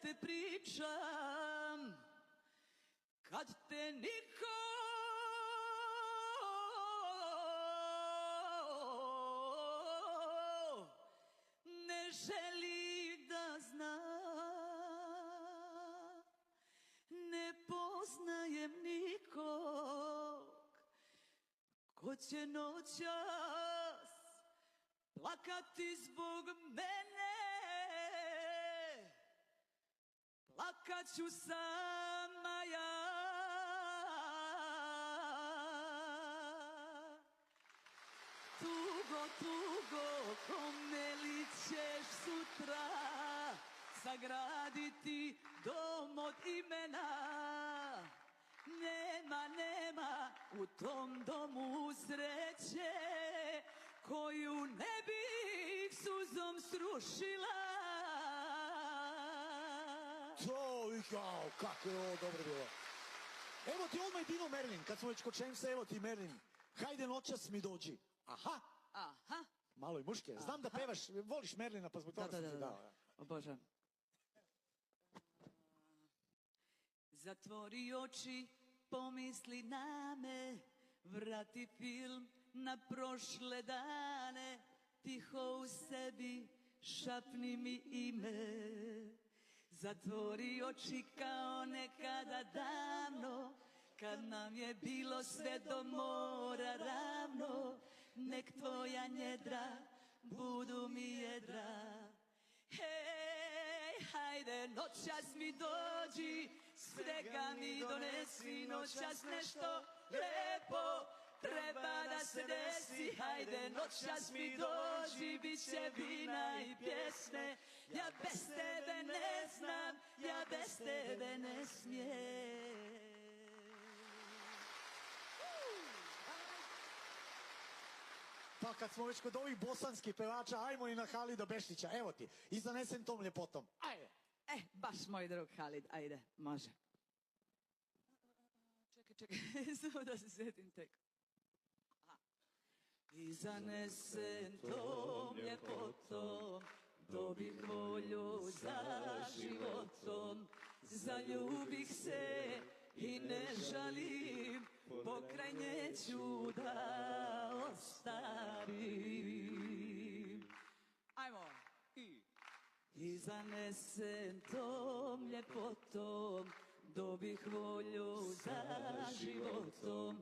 te pričam, kad te niko ne želi da zna. Ne poznajem nikog ko će noćas plakati zbog mene. Plakat ću sama ja. Tugo, tugo, kome li ćeš sutra sagraditi dom od imena? Nema, nema u tom domu sreće koju ne bih suzom srušila. To i kao, kako je ovo dobro bilo. Evo ti odmah i Dino Merlin, kad smo već kod Šemsa, evo ti Merlin. Hajde noćas mi dođi. Aha. Aha. Malo i muške. Znam da pevaš, voliš Merlina, pa zbog toga sam ti dao. Obožavam. Zatvori oči, pomisli na me, vrati film na prošle dane, tiho u sebi šapni mi ime. Zatvori oči kao nekada davno, kad nam je bilo sve do mora ravno, nek tvoja njedra budu mi jedra. Hej, hajde, noćas mi dođi, svega mi donesi, noćas nešto lepo treba da se desi. Hajde, noćas mi dođi, bit će vina i pjesme. Ja bez tebe ne znam, ja bez tebe ne smijem. Pa kad smo već kod ovih bosanskih pevača, ajmo i na Halida Beštića. Evo ti, i zanesen tom ljepotom. Ajde. Baš moj drug Halid, ajde, može. Čekaj, samo da se sjetim tek. I zanesen tom ljepotom, dobih volju za životom, zaljubih se i ne žalim, pokraj nje ću da ostarim. Ajmo. I zanesen tom ljepotom, dobih volju za životom,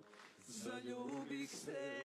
zaljubih se